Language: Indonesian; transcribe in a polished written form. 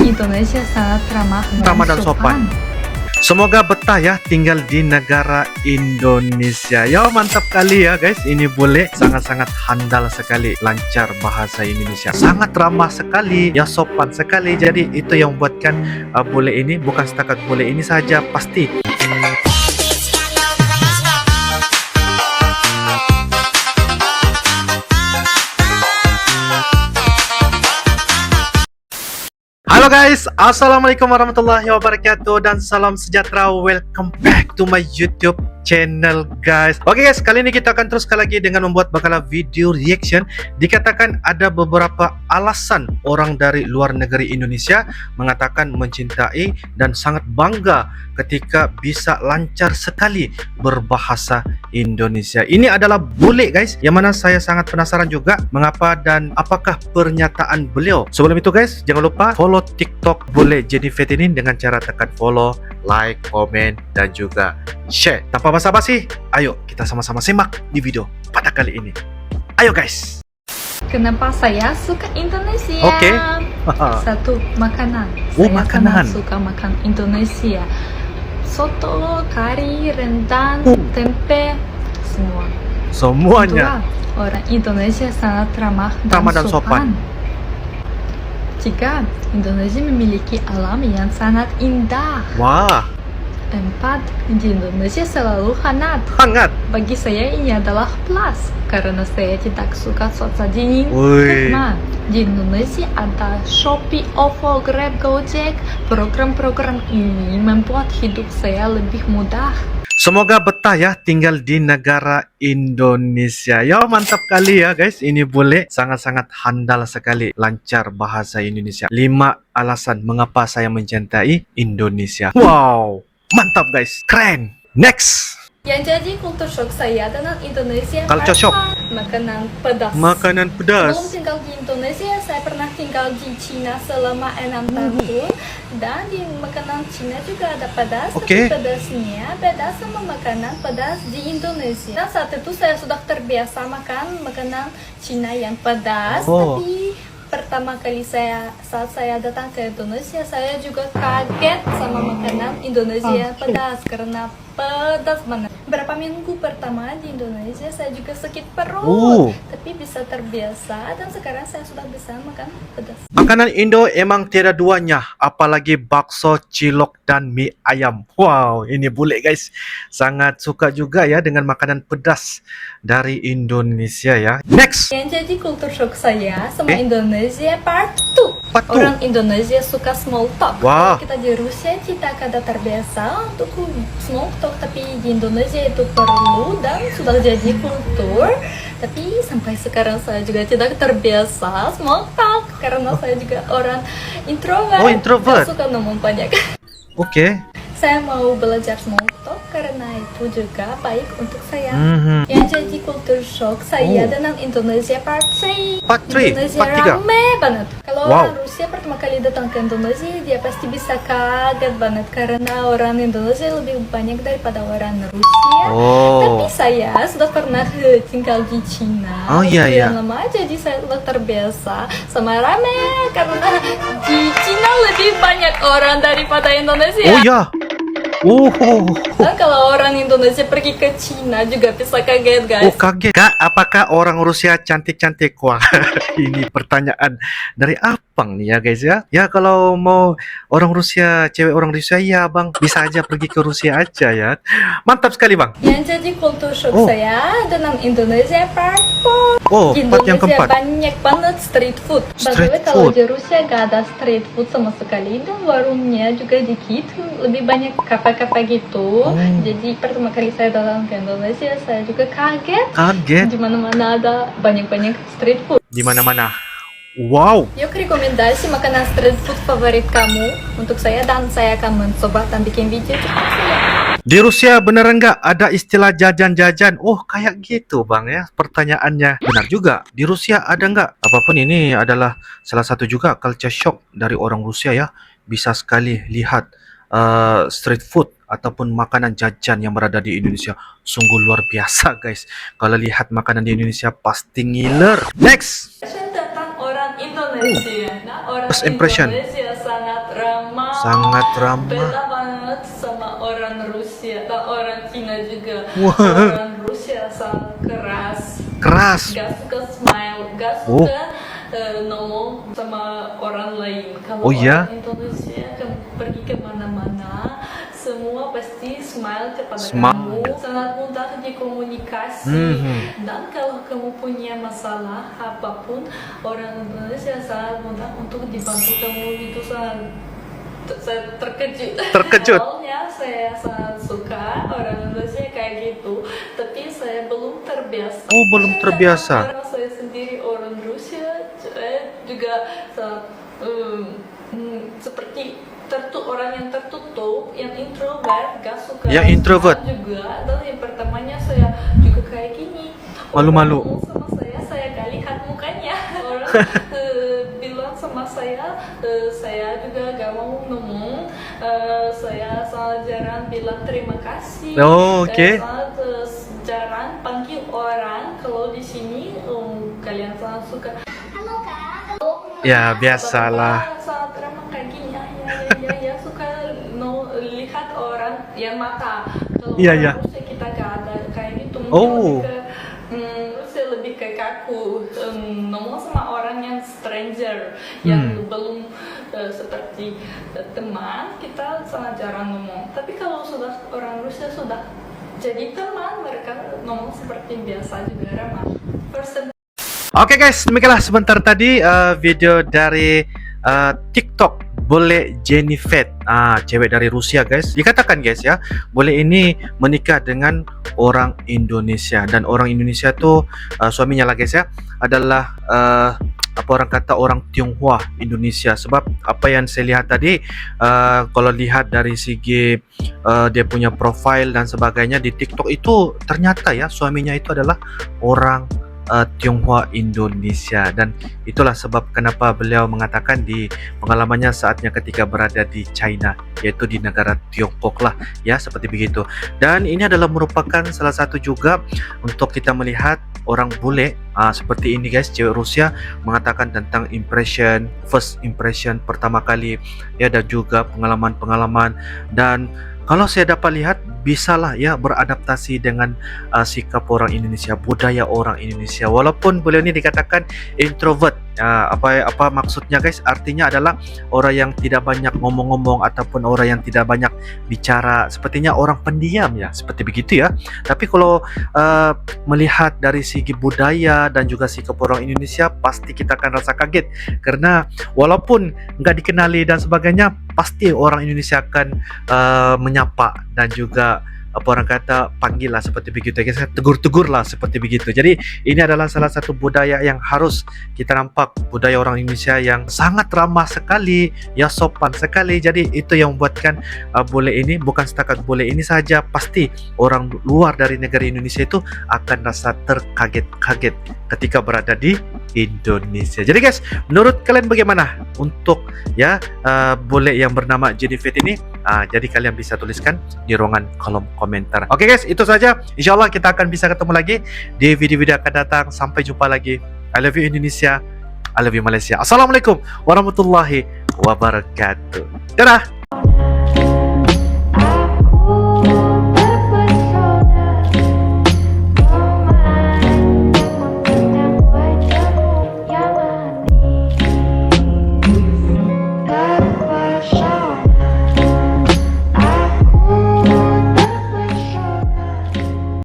Indonesia sangat ramah dan sopan. Semoga betah ya tinggal di negara Indonesia. Ya mantap kali ya guys. Ini bule sangat-sangat handal sekali, lancar bahasa Indonesia, sangat ramah sekali, ya sopan sekali. Jadi itu yang buatkan bule ini, bukan setakat bule ini saja, pasti. Halo guys, assalamualaikum warahmatullahi wabarakatuh dan salam sejahtera. Welcome back to my YouTube channel guys. Oke guys, kali ini kita akan teruskan lagi dengan membuat bakalan video reaction. Dikatakan ada beberapa alasan orang dari luar negeri Indonesia mengatakan mencintai dan sangat bangga ketika bisa lancar sekali berbahasa Indonesia. Ini adalah bule guys, yang mana saya sangat penasaran juga mengapa dan apakah pernyataan beliau. Sebelum itu guys, jangan lupa follow TikTok bule Jennifer ini dengan cara tekan follow, like, komen, dan juga share. Tanpa basa-basi, ayo kita sama-sama simak di video pada kali ini. Ayo guys. Kenapa saya suka Indonesia? Oke. Satu, makanan. Oh, Saya makanan. sangat suka makan Indonesia. Soto, kari, rendang, tempe, semua. Semuanya. Kedua, orang Indonesia sangat ramah Dan sopan. Tiga, Indonesia memiliki alam yang sangat indah. Wah, Empat, di Indonesia selalu hangat. hangat. Bagi saya ini adalah plus karena saya tidak suka cuaca dingin. Wih. Lima, di Indonesia ada Shopee, OVO, Grab, Gojek. Program-program ini membuat hidup saya lebih mudah. Semoga betah ya tinggal di negara Indonesia. Ya mantap kali ya guys. Ini bule sangat-sangat handal sekali, lancar bahasa Indonesia. 5 alasan mengapa saya mencintai Indonesia. Wow, mantap guys, keren. Next. Yang jadi kultur shock saya dengan Indonesia Culture shock. makanan pedas. Makanan pedas. Sebelum tinggal di Indonesia, saya pernah tinggal di Cina selama 6 tahun. Dan di makanan Cina juga ada pedas, Oke. tapi pedasnya beda sama makanan pedas di Indonesia. Dan saat itu saya sudah terbiasa makan makanan Cina yang pedas, Oh. tapi pertama kali saat saya datang ke Indonesia, saya juga kaget sama makanan Indonesia yang pedas karena pedas banget. Berapa minggu pertama di Indonesia saya juga sakit perut, tapi bisa terbiasa dan sekarang saya sudah bisa makan pedas. Makanan Indo emang tiada duanya, apalagi bakso, cilok, dan mie ayam. Wow, ini bule guys, sangat suka juga ya dengan makanan pedas dari Indonesia ya. Next. Yang jadi kultur shock saya sama Indonesia part 2. Part two. Orang Indonesia suka small talk. Wah. Kalau kita di Rusia kita kada terbiasa untuk small talk, tapi di Indonesia itu perlu dan sudah jadi kultur. Tapi sampai sekarang saya juga tidak terbiasa small talk karena saya juga orang introvert. Oh, introvert. Tidak suka ngomong banyak. Oke. Saya mau belajar small talk karena itu juga baik untuk saya. Yang jadi kultur shock saya dengan Indonesia part 3. Part 3, Indonesia part 3. rame banget. Kalau Wow. orang Rusia pertama kali datang ke Indonesia, dia pasti bisa kaget banget karena orang Indonesia lebih banyak daripada orang Rusia. Tapi saya sudah pernah tinggal di Cina. Oh, iya, waktu iya. yang lama, jadi saya sudah terbiasa sama rame karena di Cina lebih banyak orang daripada Indonesia. Oh ya. Dan kalau orang Indonesia pergi ke Cina juga bisa kaget guys. Oh kaget. Kak, apakah orang Rusia cantik-cantik? Wah, ini pertanyaan dari abang nih ya guys ya. Ya kalau mau orang Rusia, cewek orang Rusia ya bang, bisa aja pergi ke Rusia aja ya. Mantap sekali bang. Yang jadi kultur shock saya dengan Indonesia part 4. Oh, Di part yang Indonesia keempat. banyak banget street food. Street Bagaimana kalau food. di Rusia gak ada street food sama sekali dan warungnya juga dikit, lebih banyak kafe-kafe gitu. Jadi pertama kali saya datang ke Indonesia, saya juga kaget. Kaget. Di mana-mana ada banyak-banyak street food. Di mana-mana. Wow. Yuk rekomendasi makanan street food favorit kamu untuk saya dan saya akan mencoba dan bikin video cepat saja. Di Rusia beneran nggak ada istilah jajan-jajan? Oh kayak gitu bang ya pertanyaannya. Benar juga, di Rusia ada nggak? Apapun ini adalah salah satu juga culture shock dari orang Rusia ya. Bisa sekali lihat street food ataupun makanan jajan yang berada di Indonesia. Sungguh luar biasa guys. Kalau lihat makanan di Indonesia pasti ngiler. Next. Tentang orang Indonesia. Nah, orang First impression. Indonesia sangat sangat ramah. Sangat ramah. Beda banget sama orang Rusia dan orang Cina juga. Wah. Orang Rusia sangat keras. Keras. Gak suka smile, gak Oh. suka ngomong sama orang lain. Kalau Oh, iya? orang Indonesia pergi kemana-mana, semua pasti smile kepada Smile. kamu. Sangat mudah dikomunikasi. Dan kalau kamu punya masalah apapun, orang Indonesia sangat mudah untuk dibantu kamu. Itu saya terkejut. Terkejut. Awalnya saya sangat suka orang Indonesia kayak gitu, tapi saya belum terbiasa. Oh, belum terbiasa. Karena saya sendiri orang Rusia, saya juga seperti orang yang tertutup, yang introvert, gak suka. Yang introvert. Juga. Dan yang pertamanya saya juga kayak gini. Malu-malu. Orang ngomong sama saya gak lihat mukanya. Orang bilang sama saya juga gak mau ngomong. Saya sangat jarang bilang terima kasih. Oh, oke. Sangat jarang panggil orang. Kalau di sini kalian sangat suka. Halo kak. Ya, biasalah. Sangat ramah kayak gini. Ya suka lihat orang yang mata. Kalau Iya, orang iya. Rusia kita gak ada kayak gitu. Oh. Rusia lebih ke kaku. Ngomong sama orang yang stranger, yang belum seperti teman, kita sangat jarang ngomong. Tapi kalau sudah orang Rusia sudah jadi teman, mereka ngomong seperti biasa juga ramah. Oke guys, demikianlah sebentar tadi video dari TikTok Bule Jennifer, cewek dari Rusia guys. Dikatakan guys ya, Bule ini menikah dengan orang Indonesia, dan orang Indonesia tuh suaminya lah guys ya adalah apa orang kata orang Tionghoa Indonesia. Sebab apa yang saya lihat tadi, kalau lihat dari segi dia punya profile dan sebagainya di TikTok itu, ternyata ya suaminya itu adalah orang Tionghoa Indonesia. Dan itulah sebab kenapa beliau mengatakan di pengalamannya saatnya ketika berada di China, yaitu di negara Tiongkok lah ya, seperti begitu. Dan ini adalah merupakan salah satu juga untuk kita melihat orang bule seperti ini guys, cewek Rusia mengatakan tentang first impression pertama kali ya, dan juga pengalaman-pengalaman. Dan kalau saya dapat lihat, bisalah ya beradaptasi dengan sikap orang Indonesia, budaya orang Indonesia. Walaupun beliau ini dikatakan introvert, apa maksudnya guys? Artinya adalah orang yang tidak banyak ngomong-ngomong ataupun orang yang tidak banyak bicara. Sepertinya orang pendiam ya, seperti begitu ya. Tapi kalau melihat dari segi budaya dan juga sikap orang Indonesia, pasti kita akan rasa kaget, karena walaupun nggak dikenali dan sebagainya, pasti orang Indonesia akan menyapa dan juga apa orang kata panggil lah, seperti begitu guys, tegur-tegur lah seperti begitu. Jadi ini adalah salah satu budaya yang harus kita nampak, budaya orang Indonesia yang sangat ramah sekali ya, sopan sekali. Jadi itu yang membuatkan bule ini, bukan setakat bule ini saja, pasti orang luar dari negara Indonesia itu akan rasa terkaget-kaget ketika berada di Indonesia. Jadi guys, menurut kalian bagaimana untuk ya bule yang bernama Jennifer ini? Jadi kalian bisa tuliskan di ruangan kolom komentar. Oke guys, itu saja. Insyaallah kita akan bisa ketemu lagi di video-video akan datang. Sampai jumpa lagi. I love you Indonesia, I love you Malaysia. Assalamualaikum warahmatullahi wabarakatuh. Dadah.